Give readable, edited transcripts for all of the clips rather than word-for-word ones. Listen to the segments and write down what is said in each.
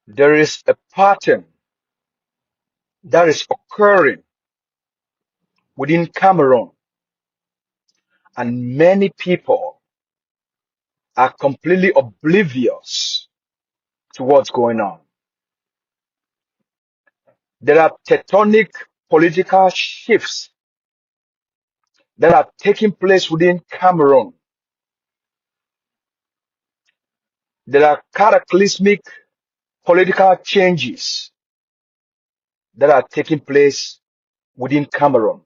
There is a pattern that is occurring within Cameroon, and many people are completely oblivious to what's going on. There are tectonic political shifts that are taking place within Cameroon. There are cataclysmic political changes that are taking place within Cameroon.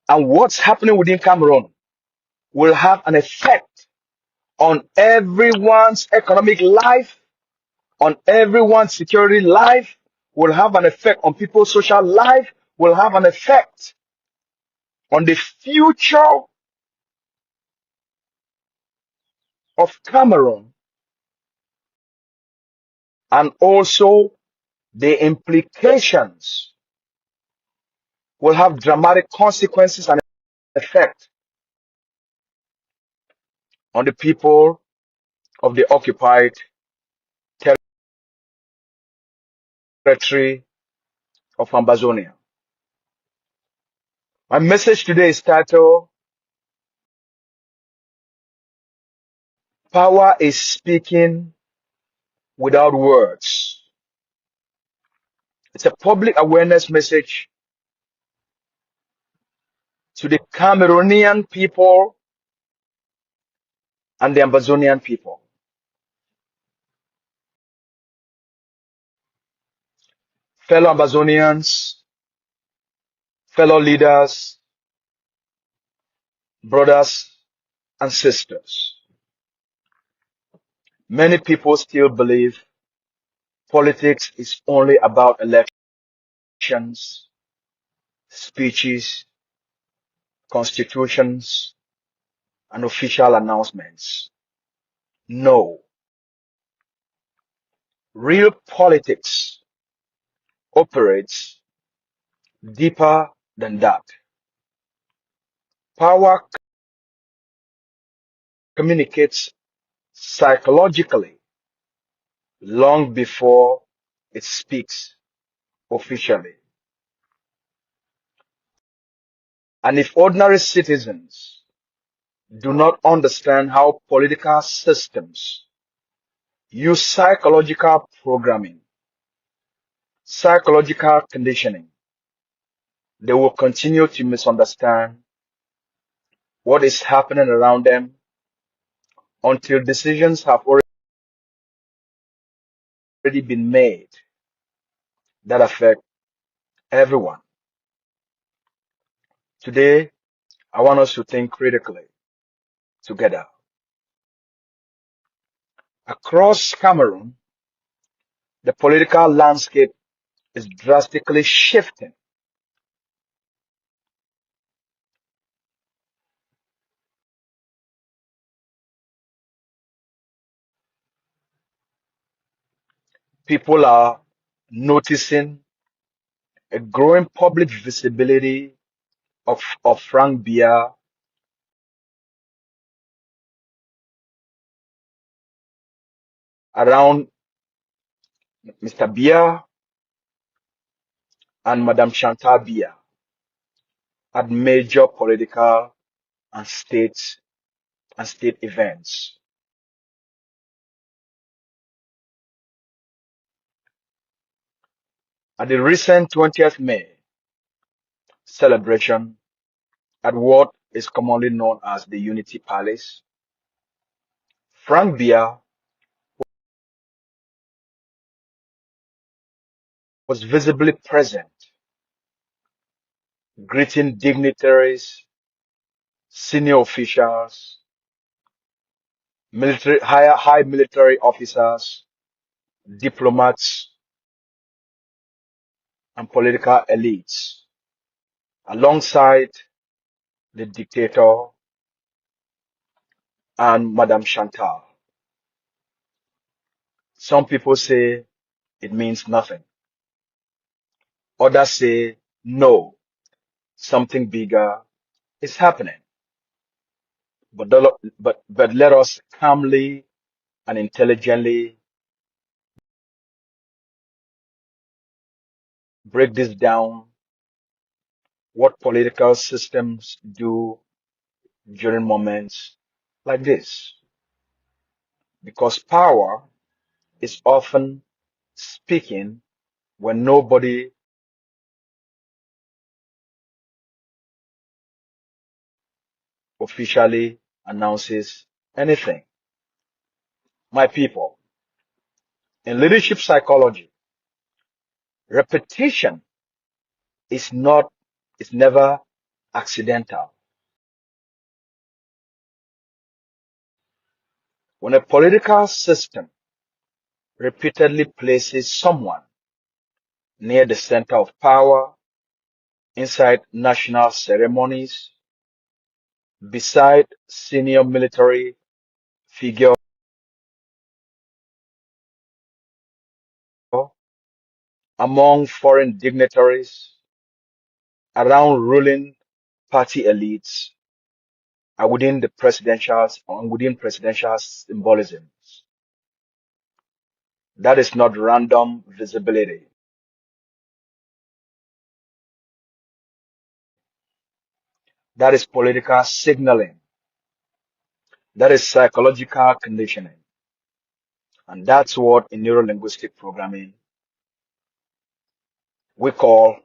And what's happening within Cameroon will have an effect on everyone's economic life, on everyone's security life, will have an effect on people's social life, will have an effect on the future of Cameroon, and also the implications will have dramatic consequences and effect on the people of the occupied territory of Ambazonia. My message today is titled, Power is Speaking Without Words. It's a public awareness message to the Cameroonian people and the Ambazonian people. Fellow Ambazonians, fellow leaders, brothers and sisters. Many people still believe politics is only about elections, speeches, constitutions, and official announcements. No. Real politics operates deeper than that. Power communicates psychologically long before it speaks officially. And if ordinary citizens do not understand how political systems use psychological programming, psychological conditioning, they will continue to misunderstand what is happening around them until decisions have already been made that affect everyone. Today, I want us to think critically together. Across Cameroon, the political landscape is drastically shifting. People are noticing a growing public visibility of Frank Biya around Mr. Biya and Madam Chantal Biya at major political and state events. At the recent 20th May celebration at what is commonly known as the Unity Palace, Frank Biya was visibly present, greeting dignitaries, senior officials, high military officers, diplomats, and political elites, alongside the dictator and Madame Chantal. Some people say it means nothing. Others say, no, something bigger is happening. But let us calmly and intelligently break this down, what political systems do during moments like this. Because power is often speaking when nobody officially announces anything. My people, in leadership psychology, repetition is not, is never accidental. When a political system repeatedly places someone near the center of power, inside national ceremonies, beside senior military figure, among foreign dignitaries, around ruling party elites, and within presidential symbolisms. That is not random visibility. That is political signaling. That is psychological conditioning. And that's what in neurolinguistic programming we call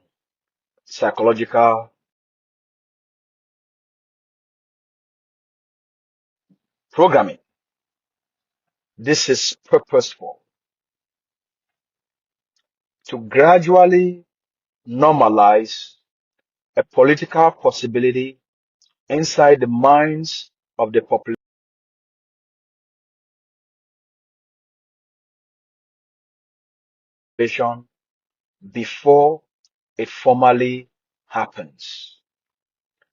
psychological programming. This is purposeful to gradually normalize a political possibility inside the minds of the population before it formally happens.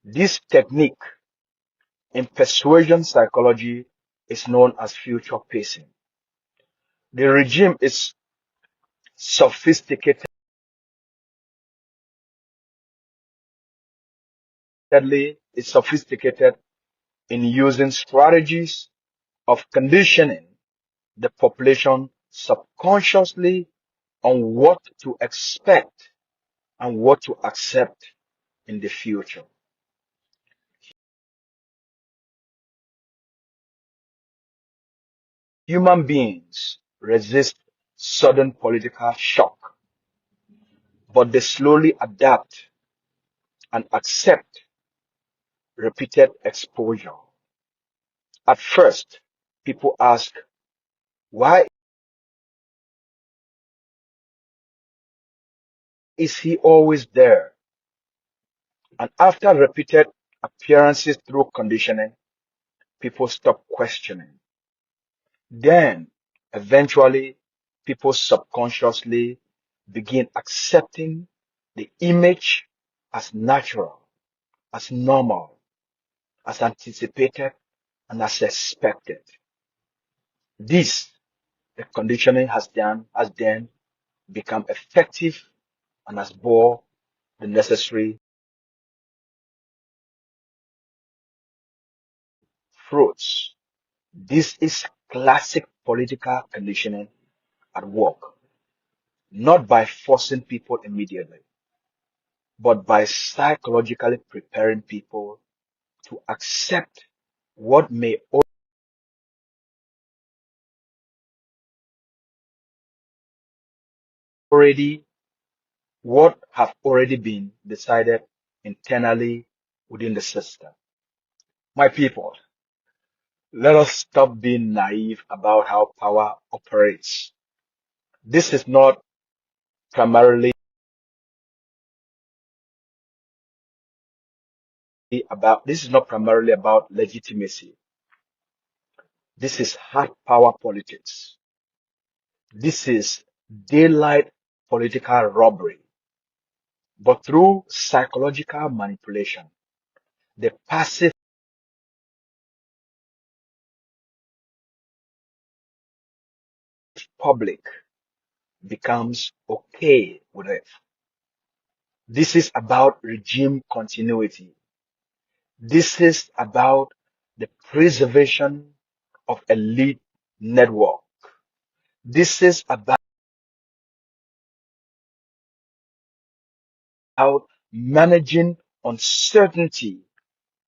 This technique in persuasion psychology is known as future pacing. The regime is sophisticatedly sophisticated in using strategies of conditioning the population subconsciously on what to expect and what to accept in the future. Human beings resist sudden political shock, but they slowly adapt and accept repeated exposure. At first, people ask, why is he always there? And after repeated appearances through conditioning, people stop questioning. Then, eventually, people subconsciously begin accepting the image as natural, as normal, as anticipated, and as expected. This, the conditioning has then become effective and has bore the necessary fruits. This is classic political conditioning at work, not by forcing people immediately, but by psychologically preparing people to accept what may already, what have already been decided internally within the system. My people, let us stop being naive about how power operates. This is not primarily this is not primarily about legitimacy. This is hard power politics. This is daylight political robbery. But through psychological manipulation, the passive public becomes okay with it. This is about regime continuity. This is about the preservation of elite network. This is about managing uncertainty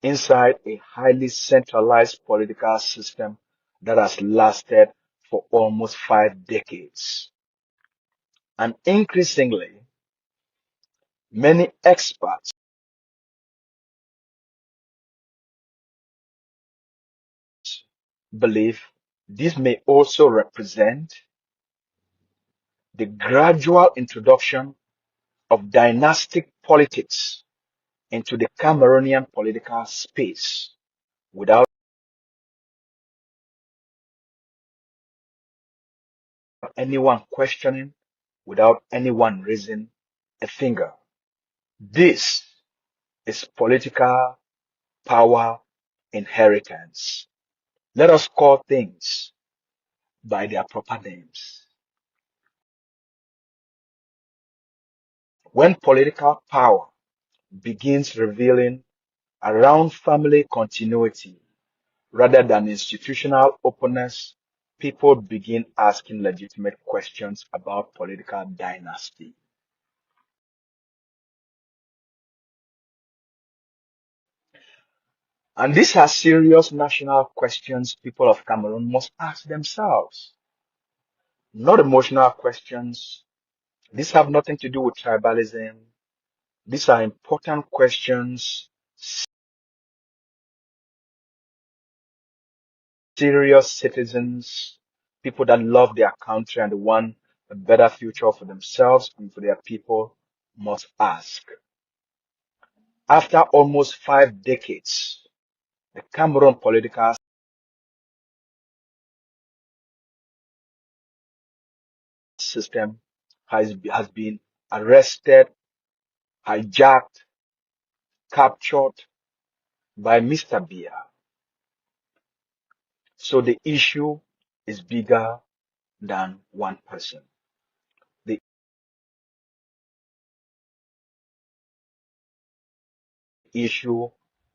inside a highly centralized political system that has lasted for almost 5 decades. And increasingly, many experts believe this may also represent the gradual introduction of dynastic politics into the Cameroonian political space without anyone questioning, without anyone raising a finger. This is political power inheritance. Let us call things by their proper names. When political power begins revealing around family continuity rather than institutional openness, people begin asking legitimate questions about political dynasty. And these are serious national questions people of Cameroon must ask themselves, not emotional questions. These have nothing to do with tribalism. These are important questions, serious citizens, people that love their country and want a better future for themselves and for their people must ask. After almost 5 decades, the Cameroon political system has been arrested, hijacked, captured by Mr. Biya. So the issue is bigger than one person. The issue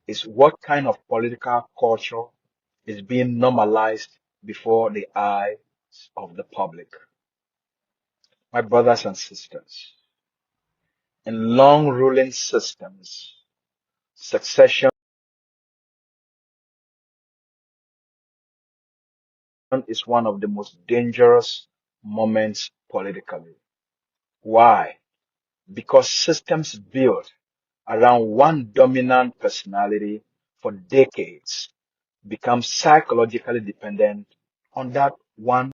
is what kind of political culture is being normalized before the eyes of the public. My brothers and sisters, in long ruling systems, succession is one of the most dangerous moments politically. Why? Because systems built around one dominant personality for decades become psychologically dependent on that one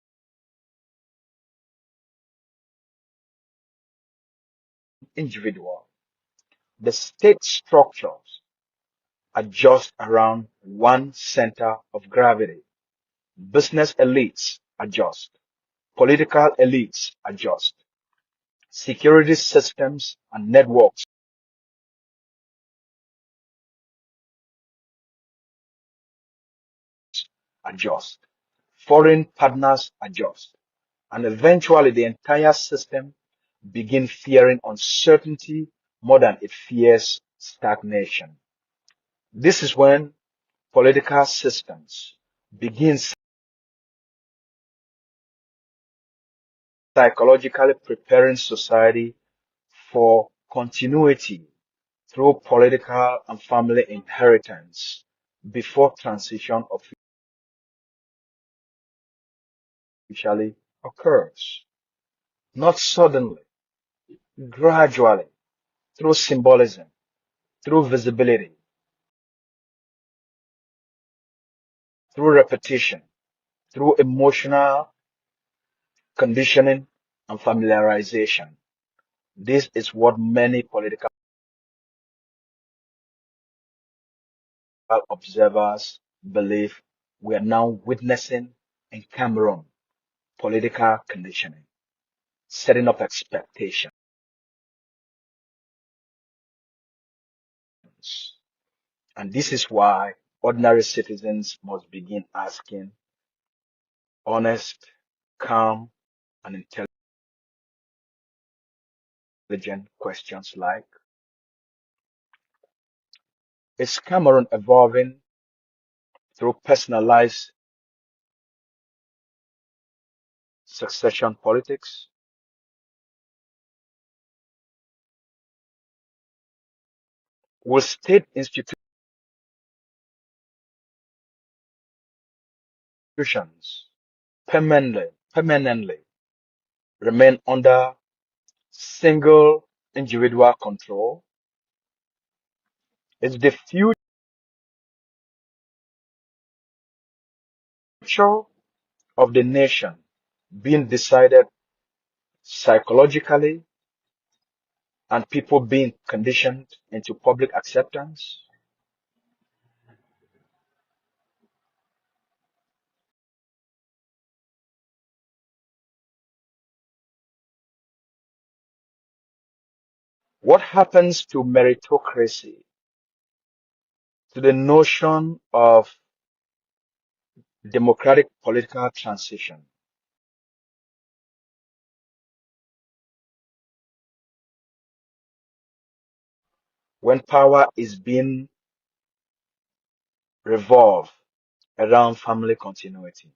individual. The state structures adjust around one center of gravity. Business elites adjust. Political elites adjust. Security systems and networks adjust. Foreign partners adjust. And eventually the entire system begins fearing uncertainty more than it fears stagnation. This is when political systems begin psychologically preparing society for continuity through political and family inheritance before transition officially occurs. Not suddenly, gradually, through symbolism, through visibility, through repetition, through emotional conditioning and familiarization. This is what many political observers believe we are now witnessing in Cameroon: political conditioning, setting up expectations. And this is why ordinary citizens must begin asking honest, calm, and intelligent questions like, is Cameroon evolving through personalized succession politics, will state institutions permanently remain under single individual control? Is the future of the nation being decided psychologically and people being conditioned into public acceptance? What happens to meritocracy, to the notion of democratic political transition, when power is being revolved around family continuity?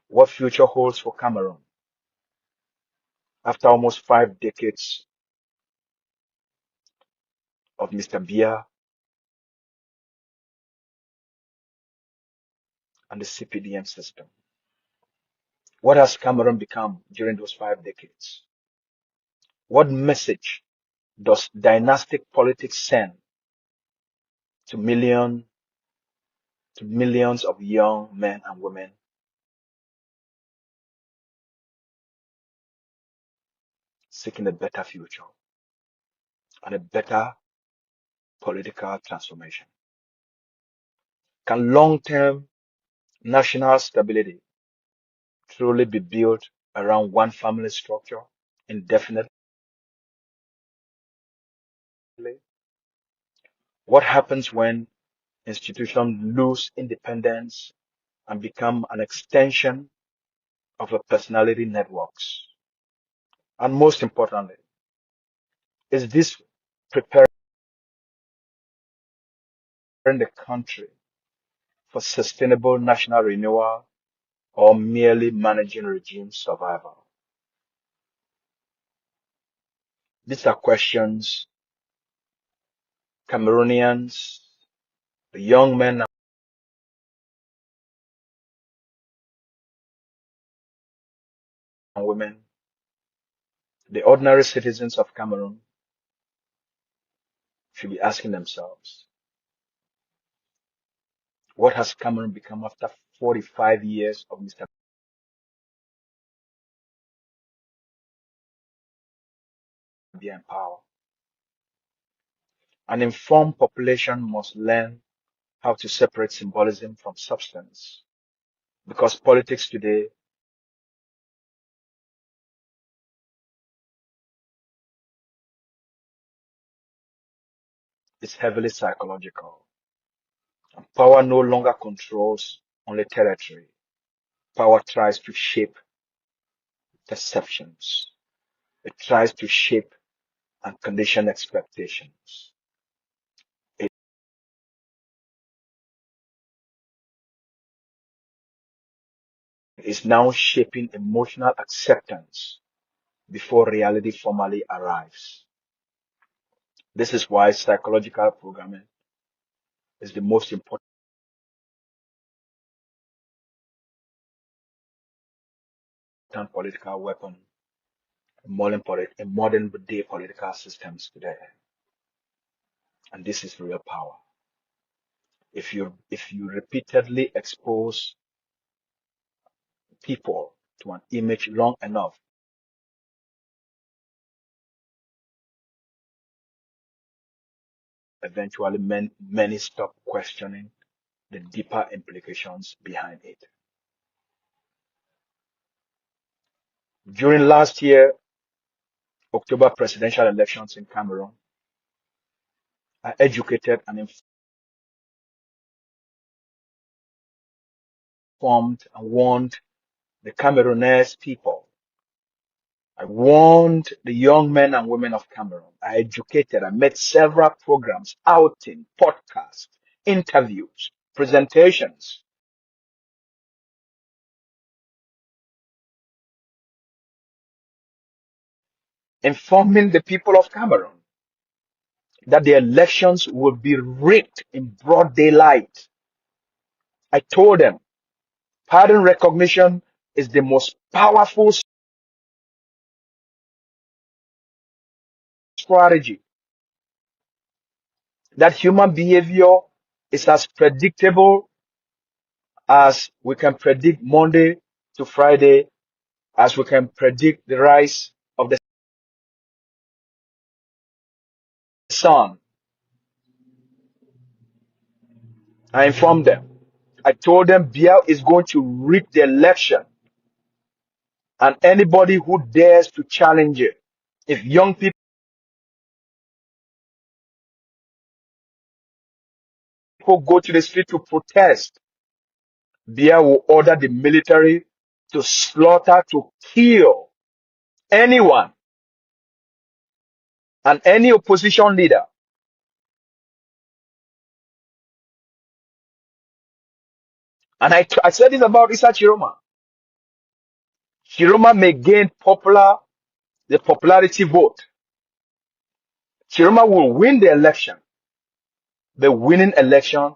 What future holds for Cameroon after almost 5 decades of Mr. Biya and the CPDM system? What has Cameroon become during those 5 decades? What message does dynastic politics send to millions of young men and women seeking a better future and a better political transformation? Can long-term national stability truly be built around one family structure indefinitely? What happens when institutions lose independence and become an extension of a personality networks? And most importantly, is this preparing the country for sustainable national renewal or merely managing regime survival? These are questions Cameroonians, the young men and women, the ordinary citizens of Cameroon should be asking themselves. What has Cameroon become after 45 years of Mr. Biya in power? An informed population must learn how to separate symbolism from substance, because politics today is heavily psychological. And power no longer controls only territory. Power tries to shape perceptions. It tries to shape and condition expectations. It is now shaping emotional acceptance before reality formally arrives. This is why psychological programming is the most important political weapon in modern day political systems today. And this is real power. If you repeatedly expose people to an image long enough, eventually many stop questioning the deeper implications behind it. During last year, October presidential elections in Cameroon, I educated and informed and warned the Cameroonese people. I warned the young men and women of Cameroon. I educated. I made several programs, outing, podcasts, interviews, presentations informing the people of Cameroon that the elections will be rigged in broad daylight. I told them pattern recognition is the most powerful strategy, that human behavior is as predictable as we can predict Monday to Friday, as we can predict the rise of the sun. I informed them. I told them Biya is going to rig the election, and anybody who dares to challenge it, if young people go to the street to protest, Biya will order the military to slaughter, to kill anyone and any opposition leader. And I said this about Issa Chiroma. Chiroma may gain the popularity vote. Chiroma will win the election. The winning election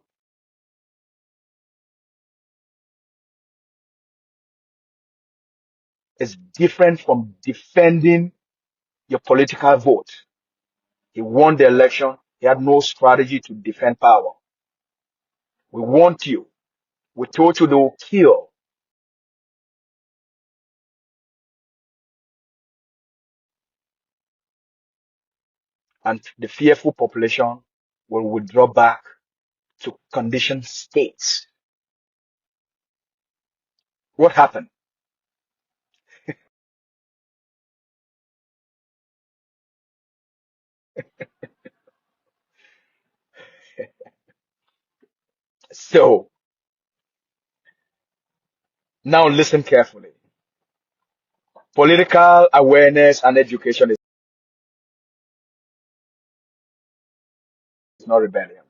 is different from defending your political vote. He won the election. He had no strategy to defend power. We want you. We told you they will kill. And the fearful population will withdraw back to conditioned states. What happened? So now listen carefully. Political awareness and education is not rebellion.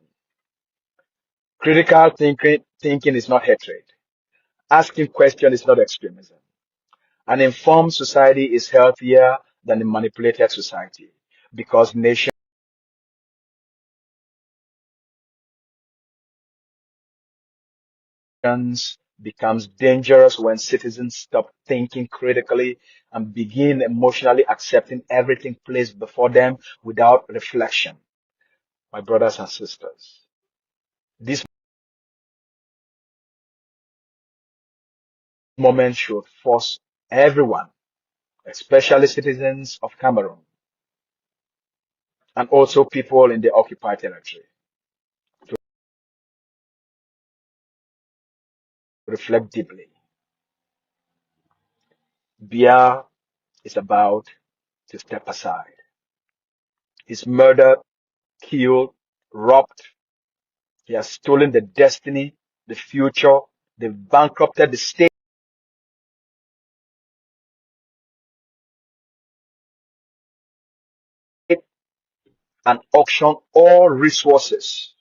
Critical thinking is not hatred. Asking questions is not extremism. An informed society is healthier than a manipulated society, because nations becomes dangerous when citizens stop thinking critically and begin emotionally accepting everything placed before them without reflection. My brothers and sisters, this moment should force everyone, especially citizens of Cameroon and also people in the occupied territory, to reflect deeply. Biya is about to step aside. He's murdered, killed, robbed. He has stolen the destiny, the future. They've bankrupted the state and auctioned all resources.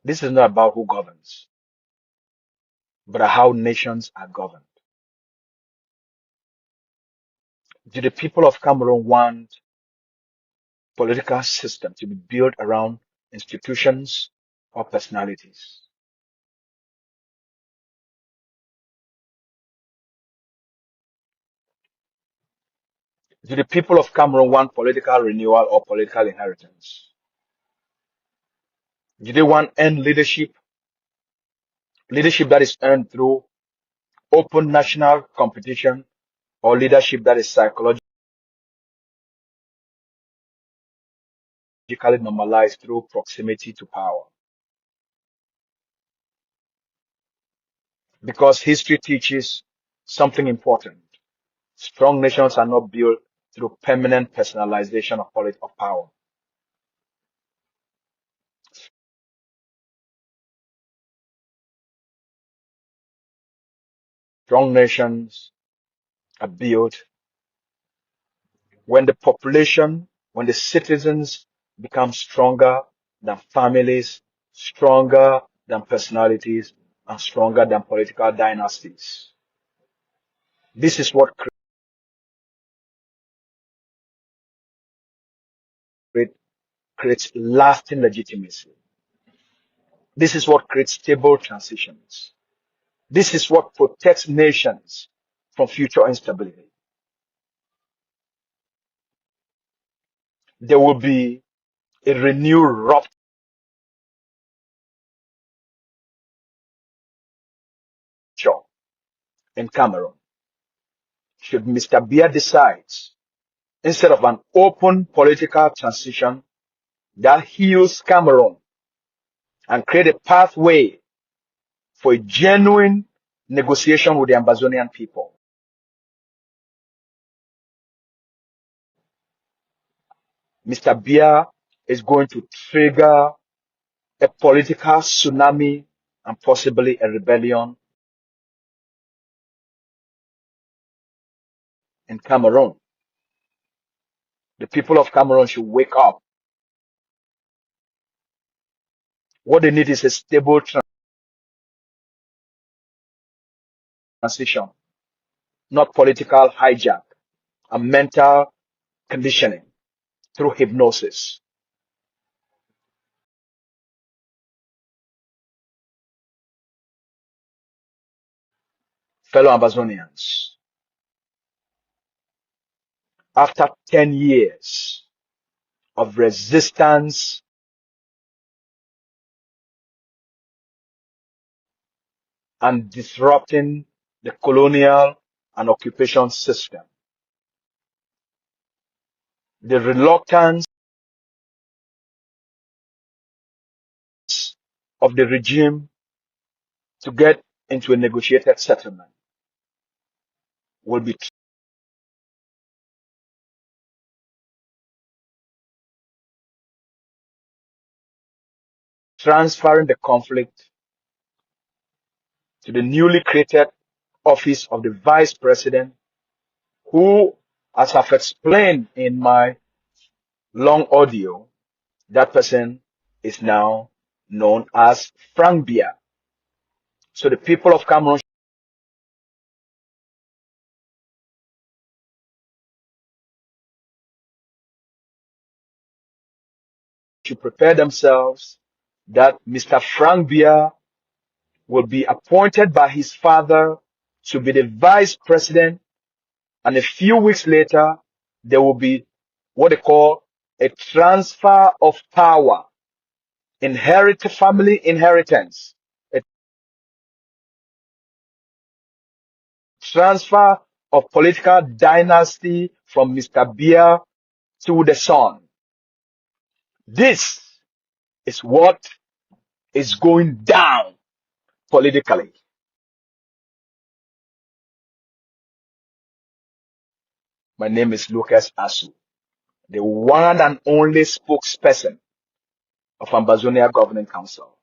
This is not about who governs, but how nations are governed. Do the people of Cameroon want political system to be built around institutions or personalities? Do the people of Cameroon want political renewal or political inheritance? Do they want earned leadership that is earned through open national competition, or leadership that is psychologically normalized through proximity to power? Because history teaches something important. Strong nations are not built through permanent personalization of power. Strong nations are built when the population, when the citizens become stronger than families, stronger than personalities, and stronger than political dynasties. This is what creates lasting legitimacy. This is what creates stable transitions. This is what protects nations from future instability. There will be a renewed rupture in Cameroon should Mr. Biya decides, instead of an open political transition that heals Cameroon and create a pathway for a genuine negotiation with the Ambazonian people. Mr. Biya is going to trigger a political tsunami and possibly a rebellion in Cameroon. The people of Cameroon should wake up. What they need is a stable transition, not political hijack and mental conditioning through hypnosis. Fellow Ambazonians, after 10 years of resistance and disrupting the colonial and occupation system, the reluctance of the regime to get into a negotiated settlement will be transferring the conflict to the newly created office of the vice president, who, as I've explained in my long audio, that person is now known as Frank Biya. So the people of Cameroon should prepare themselves that Mr. Frank Biya will be appointed by his father to be the vice president, and a few weeks later, there will be what they call a transfer of power, family inheritance, a transfer of political dynasty from Mr. Biya to the son. This is what is going down politically. My name is Lucas Asu, the one and only spokesperson of Ambazonia Governing Council.